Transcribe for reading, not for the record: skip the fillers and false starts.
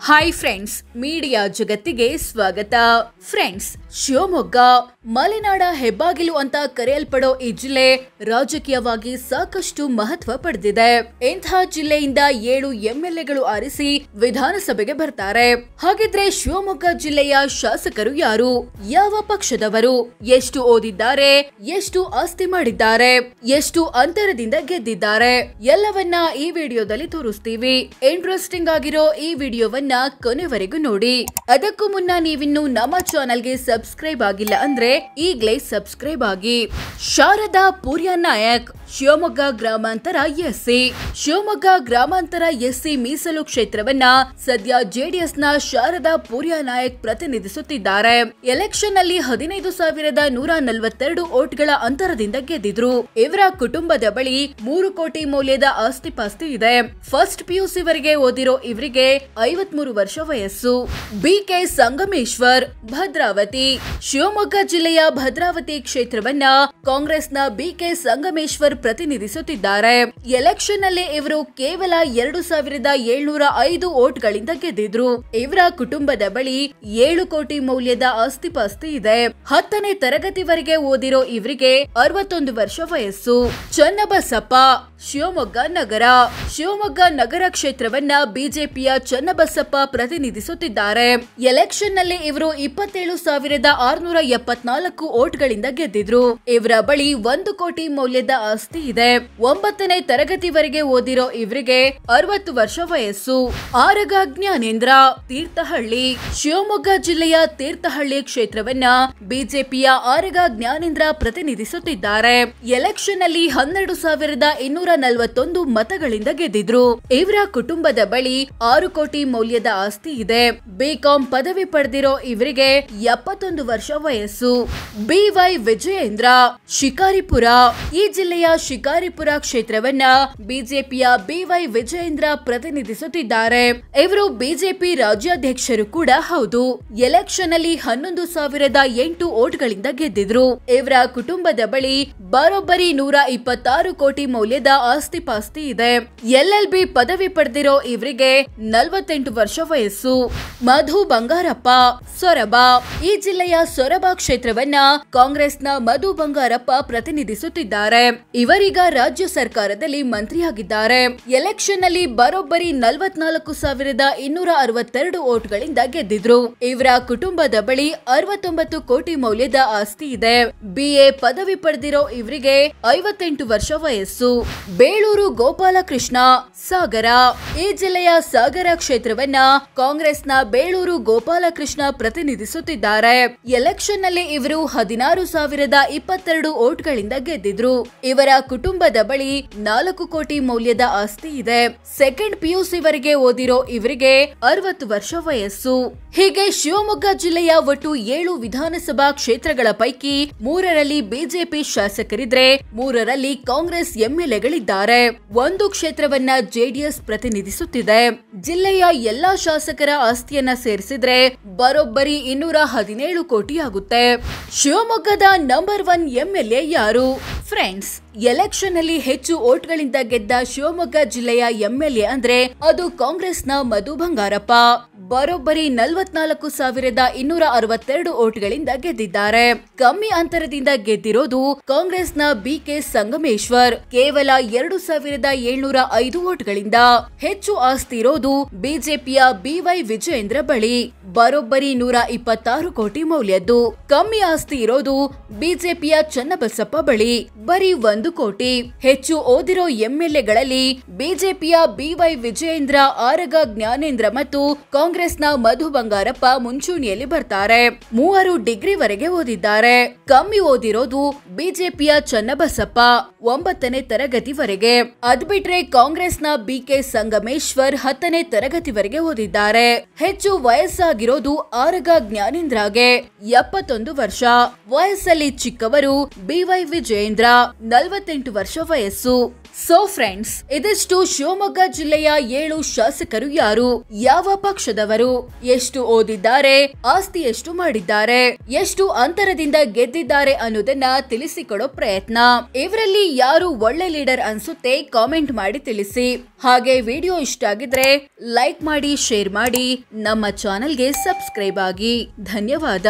Hi friends, media ಜಗತ್ತಿಗೆ ಸ್ವಾಗತ. Friends, Shivamogga ಮಲೆನಾಡ ಹೆಬ್ಬಾಗಿಲು ಅಂತ ಕರೆಯಲ್ಪಡೋ ಈ ಜಿಲ್ಲೆ ರಾಜಕೀಯವಾಗಿ ಸಾಕಷ್ಟು ಮಹತ್ವ ಪಡೆದಿದೆ. ಇಂಥ ಜಿಲ್ಲೆಯಿಂದ 7 ಎಂಎಲ್ಎಗಳು ಆರಿಸಿ ವಿಧಾನಸಭೆಗೆ ಬರ್ತಾರೆ. ಹಾಗಿದ್ರೆ ಶಿವಮೊಗ್ಗ ಜಿಲ್ಲೆಯ ಶಾಸಕರು ಯಾರು, ಯಾವ ಪಕ್ಷದವರು, ಎಷ್ಟು ಓದಿದ್ದಾರೆ, ಎಷ್ಟು ಆಸ್ತಿ ಮಾಡಿದ್ದಾರೆ, ಎಷ್ಟು ಅಂತರದಿಂದ ಗೆದ್ದಿದ್ದಾರೆ, ಎಲ್ಲವನ್ನ ಈ ವಿಡಿಯೋದಲ್ಲಿ ತೋರಿಸ್ತೀವಿ. ಇಂಟ್ರೆಸ್ಟಿಂಗ್ ಆಗಿರೋ ಈ ವಿಡಿಯೋವನ್ನ ಕೊನೆವರೆಗೂ ನೋಡಿ. ಅದಕ್ಕೂ ಮುನ್ನ ನೀವಿನ್ನು ನಮ್ಮ ಚಾನೆಲ್ಗೆ ಸಬ್ಸ್ಕ್ರೈಬ್ ಆಗಿಲ್ಲ ಅಂದ್ರೆ ಈಗಲೇ ಸಬ್ಸ್ಕ್ರೈಬ್ ಆಗಿ. ಶಾರದಾ ಪೂರ್ಯ ನಾಯಕ್, ಶಿವಮೊಗ್ಗ ಗ್ರಾಮಾಂತರ ಎಸ್ಸಿ. ಶಿವಮೊಗ್ಗ ಗ್ರಾಮಾಂತರ ಎಸ್ಸಿ ಮೀಸಲು ಕ್ಷೇತ್ರವನ್ನ ಸದ್ಯ ಜೆಡಿಎಸ್ ನ ಶಾರದಾ ಪೂರ್ಯ ನಾಯಕ್ ಪ್ರತಿನಿಧಿಸುತ್ತಿದ್ದಾರೆ. ಎಲೆಕ್ಷನ್ ನಲ್ಲಿ 15,142 ವೋಟ್ಗಳ ಅಂತರದಿಂದ ಗೆದ್ದಿದ್ರು. ಇವರ ಕುಟುಂಬದ ಬಳಿ 3 ಕೋಟಿ ಮೌಲ್ಯದ ಆಸ್ತಿ ಪಾಸ್ತಿ ಇದೆ. ಫಸ್ಟ್ ಪಿಯುಸಿ ವರೆಗೆ ಓದಿರೋ ಇವರಿಗೆ 53 ವರ್ಷ ವಯಸ್ಸು. ಬಿಕೆ ಸಂಗಮೇಶ್ವರ್, ಭದ್ರಾವತಿ. ಶಿವಮೊಗ್ಗ ಜಿಲ್ಲೆಯ ಭದ್ರಾವತಿ ಕ್ಷೇತ್ರವನ್ನ ಕಾಂಗ್ರೆಸ್ನ ಬಿಕೆ ಸಂಗಮೇಶ್ವರ್ ಪ್ರತಿನಿಧಿಸುತ್ತಿದ್ದಾರೆ. ಎಲೆಕ್ಷನ್ ನಲ್ಲಿ ಇವರು ಕೇವಲ 2,705 ವೋಟ್ಗಳಿಂದ ಗೆದ್ದಿದ್ರು. ಇವರ ಕುಟುಂಬದ ಬಳಿ 7 ಕೋಟಿ ಮೌಲ್ಯದ ಆಸ್ತಿ ಪಾಸ್ತಿ ಇದೆ. 10ನೇ ತರಗತಿವರೆಗೆ ಓದಿರೋ ಇವರಿಗೆ 61 ವರ್ಷ ವಯಸ್ಸು. ಚನ್ನಬಸಪ್ಪ, ಶಿವಮೊಗ್ಗ ನಗರ. ಶಿವಮೊಗ್ಗ ನಗರ ಕ್ಷೇತ್ರವನ್ನ ಬಿಜೆಪಿಯ ಚನ್ನಬಸಪ್ಪ ಪ್ರತಿನಿಧಿಸುತ್ತಿದ್ದಾರೆ. ಎಲೆಕ್ಷನ್ ನಲ್ಲಿ ಇವರು 27,674 ವೋಟ್ಗಳಿಂದ ಗೆದ್ದಿದ್ರು. ಇವರ ಬಳಿ 1 ಕೋಟಿ ಮೌಲ್ಯದ ಆಸ್ತಿ ಇದೆ. 9ನೇ ತರಗತಿವರೆಗೆ ಓದಿರೋ ಇವರಿಗೆ 60 ವರ್ಷ ವಯಸ್ಸು. ಆರಗ ಜ್ಞಾನೇಂದ್ರ, ತೀರ್ಥಹಳ್ಳಿ. ಶಿವಮೊಗ್ಗ ಜಿಲ್ಲೆಯ ತೀರ್ಥಹಳ್ಳಿ ಕ್ಷೇತ್ರವನ್ನ ಬಿಜೆಪಿಯ ಆರಗ ಜ್ಞಾನೇಂದ್ರ ಪ್ರತಿನಿಧಿಸುತ್ತಿದ್ದಾರೆ. ಎಲೆಕ್ಷನ್ ನಲ್ಲಿ 12,241 ಮತಗಳಿಂದ ಗೆದ್ದಿದ್ರು. ಇವರ ಕುಟುಂಬದ ಬಳಿ 6 ಕೋಟಿ ಮೌಲ್ಯದ ಆಸ್ತಿ ಇದೆ. ಬಿಕಾಂ ಪದವಿ ಪಡೆದಿರೋ ಇವರಿಗೆ 71 ವರ್ಷ ವಯಸ್ಸು. ಬಿವೈ ವಿಜಯೇಂದ್ರ, ಶಿಕಾರಿಪುರ. ಈ ಜಿಲ್ಲೆಯ ಶಿಕಾರಿಪುರ ಕ್ಷೇತ್ರವನ್ನ ಬಿಜೆಪಿಯ ಬಿವೈ ವಿಜಯೇಂದ್ರ ಪ್ರತಿನಿಧಿಸುತ್ತಿದ್ದಾರೆ. ಇವರು ಬಿಜೆಪಿ ರಾಜ್ಯಾಧ್ಯಕ್ಷರು ಕೂಡ ಹೌದು. ಎಲೆಕ್ಷನ್ ಅಲ್ಲಿ 11,008 ವೋಟ್ಗಳಿಂದ ಗೆದ್ದಿದ್ರು. ಇವರ ಕುಟುಂಬದ ಬಳಿ ಬರೋಬ್ಬರಿ 126 ಕೋಟಿ ಮೌಲ್ಯದ ಆಸ್ತಿ ಪಾಸ್ತಿ ಇದೆ. LLB ಪದವಿ ಪಡೆದಿರೋ ಇವರಿಗೆ 48 ವರ್ಷ ವಯಸ್ಸು. ಮಧು ಬಂಗಾರಪ್ಪ, ಸೊರಬ. ಈ ಜಿಲ್ಲೆಯ ಸೊರಬ ಕ್ಷೇತ್ರವನ್ನ ಕಾಂಗ್ರೆಸ್ನ ಮಧು ಬಂಗಾರಪ್ಪ ಪ್ರತಿನಿಧಿಸುತ್ತಿದ್ದಾರೆ. ಇವರೀಗ ರಾಜ್ಯ ಸರ್ಕಾರದಲ್ಲಿ ಮಂತ್ರಿಯಾಗಿದ್ದಾರೆ. ಎಲೆಕ್ಷನ್ ನಲ್ಲಿ ಬರೋಬ್ಬರಿ 44,262 ವೋಟ್ಗಳಿಂದ ಗೆದ್ದಿದ್ರು. ಇವರ ಕುಟುಂಬದ ಬಳಿ 69 ಕೋಟಿ ಮೌಲ್ಯದ ಆಸ್ತಿ ಇದೆ. BA ಪದವಿ ಪಡೆದಿರೋ ಇವರಿಗೆ 58 ವರ್ಷ ವಯಸ್ಸು. ಬೇಳೂರು ಗೋಪಾಲಕೃಷ್ಣ, ಸಾಗರ. ಈ ಜಿಲ್ಲೆಯ ಸಾಗರ ಕ್ಷೇತ್ರವನ್ನ ಕಾಂಗ್ರೆಸ್ನ ಬೇಳೂರು ಗೋಪಾಲಕೃಷ್ಣ ಪ್ರತಿನಿಧಿಸುತ್ತಿದ್ದಾರೆ. ಎಲೆಕ್ಷನ್ ನಲ್ಲಿ ಇವರು 16,022 ವೋಟ್ಗಳಿಂದ ಗೆದ್ದಿದ್ರು. ಇವರ ಕುಟುಂಬದ ಬಳಿ 4 ಕೋಟಿ ಮೌಲ್ಯದ ಆಸ್ತಿ ಇದೆ. ಸೆಕೆಂಡ್ ಪಿಯುಸಿ ವರೆಗೆ ಓದಿರೋ ಇವರಿಗೆ 60 ವರ್ಷ ವಯಸ್ಸು. ಹೀಗೆ ಶಿವಮೊಗ್ಗ ಜಿಲ್ಲೆಯ ಒಟ್ಟು 7 ವಿಧಾನಸಭಾ ಕ್ಷೇತ್ರಗಳ ಪೈಕಿ 3ರಲ್ಲಿ ಬಿಜೆಪಿ ಶಾಸಕರಿದ್ರೆ 3ರಲ್ಲಿ ಕಾಂಗ್ರೆಸ್ ಎಂಎಲ್ಎಗಳಿದ್ದಾರೆ. 1 ಕ್ಷೇತ್ರವನ್ನ ಜೆಡಿಎಸ್ ಪ್ರತಿನಿಧಿಸುತ್ತಿದೆ. ಜಿಲ್ಲೆಯ ಎಲ್ಲಾ ಶಾಸಕರ ಆಸ್ತಿಯನ್ನ ಸೇರಿಸಿದ್ರೆ ಬರೋಬ್ಬರಿ 217 ಕೋಟಿ ಆಗುತ್ತೆ. ಶಿವಮೊಗ್ಗದ ನಂಬರ್ 1 ಎಂಎಲ್ಎ ಯಾರು? ಫ್ರೆಂಡ್ಸ್, ಎಲೆಕ್ಷನ್ ಅಲ್ಲಿ ಹೆಚ್ಚು ವೋಟ್ಗಳಿಂದ ಗೆದ್ದ ಶಿವಮೊಗ್ಗ ಜಿಲ್ಲೆಯ ಎಂಎಲ್ಎ ಅಂದ್ರೆ ಅದು ಕಾಂಗ್ರೆಸ್ನ ಮಧು ಬಂಗಾರಪ್ಪ. ಬರೋಬ್ಬರಿ 44,262 ವೋಟ್ಗಳಿಂದ ಗೆದ್ದಿದ್ದಾರೆ. ಕಮ್ಮಿ ಅಂತರದಿಂದ ಗೆದ್ದಿರೋದು ಕಾಂಗ್ರೆಸ್ನ ಬಿಕೆ ಸಂಗಮೇಶ್ವರ್, ಕೇವಲ 2,705 ವೋಟ್ಗಳಿಂದ. ಹೆಚ್ಚು ಆಸ್ತಿ ಇರೋದು ಬಿಜೆಪಿಯ ಬಿವೈ ವಿಜಯೇಂದ್ರ ಬಳಿ, ಬರೋಬ್ಬರಿ 126 ಕೋಟಿ ಮೌಲ್ಯದ್ದು. ಕಮ್ಮಿ ಆಸ್ತಿ ಇರೋದು ಬಿಜೆಪಿಯ ಚನ್ನಬಸಪ್ಪ ಬಳಿ, ಬರೀ 1 ಕೋಟಿ. ಹೆಚ್ಚು ಓದಿರೋ ಎಂಎಲ್ಎಗಳಲ್ಲಿ ಬಿಜೆಪಿಯ ಬಿವೈ ವಿಜಯೇಂದ್ರ, ಆರಗ ಜ್ಞಾನೇಂದ್ರ ಮತ್ತು ಕಾಂಗ್ರೆಸ್ನ ಮಧು ಬಂಗಾರಪ್ಪ ಮುಂಚೂಣಿಯಲ್ಲಿ ಬರ್ತಾರೆ. 3 ಡಿಗ್ರಿ ವರೆಗೆ ಓದಿದ್ದಾರೆ. ಕಮ್ಮಿ ಓದಿರೋದು ಬಿಜೆಪಿಯ ಚನ್ನಬಸಪ್ಪ, 9ನೇ ತರಗತಿವರೆಗೆ. ಅದ್ಬಿಟ್ರೆ ಕಾಂಗ್ರೆಸ್ನ ಬಿಕೆ ಸಂಗಮೇಶ್ವರ್ 10ನೇ ತರಗತಿವರೆಗೆ ಓದಿದ್ದಾರೆ. ಹೆಚ್ಚು ವಯಸ್ಸಾಗಿರೋದು ಆರಗ ಜ್ಞಾನೇಂದ್ರಗೆ, 71 ವರ್ಷ. ವಯಸ್ಸಲ್ಲಿ ಚಿಕ್ಕವರು ಬಿವೈ ವಿಜಯೇಂದ್ರ, 48 ವರ್ಷ ವಯಸ್ಸು. ಸೊ ಫ್ರೆಂಡ್ಸ್, ಇದಿಷ್ಟು ಶಿವಮೊಗ್ಗ ಜಿಲ್ಲೆಯ 7 ಶಾಸಕರು ಯಾರು, ಯಾವ ಪಕ್ಷದ ಕೆಲವರು ಎಷ್ಟು ಓದಿದ್ದಾರೆ, ಆಸ್ತಿ ಎಷ್ಟು ಮಾಡಿದ್ದಾರೆ, ಎಷ್ಟು ಅಂತರದಿಂದ ಗೆದ್ದಿದ್ದಾರೆ ಅನ್ನೋದನ್ನ ತಿಳಿಸಿಕೊಡೋ ಪ್ರಯತ್ನ. ಇವರಲ್ಲಿ ಯಾರು ಒಳ್ಳೆ ಲೀಡರ್ ಅನ್ಸುತ್ತೆ ಕಾಮೆಂಟ್ ಮಾಡಿ ತಿಳಿಸಿ. ಹಾಗೆ ವಿಡಿಯೋ ಇಷ್ಟ ಆಗಿದ್ರೆ ಲೈಕ್ ಮಾಡಿ, ಶೇರ್ ಮಾಡಿ, ನಮ್ಮ ಚಾನೆಲ್ಗೆ ಸಬ್ಸ್ಕ್ರೈಬ್ ಆಗಿ. ಧನ್ಯವಾದ.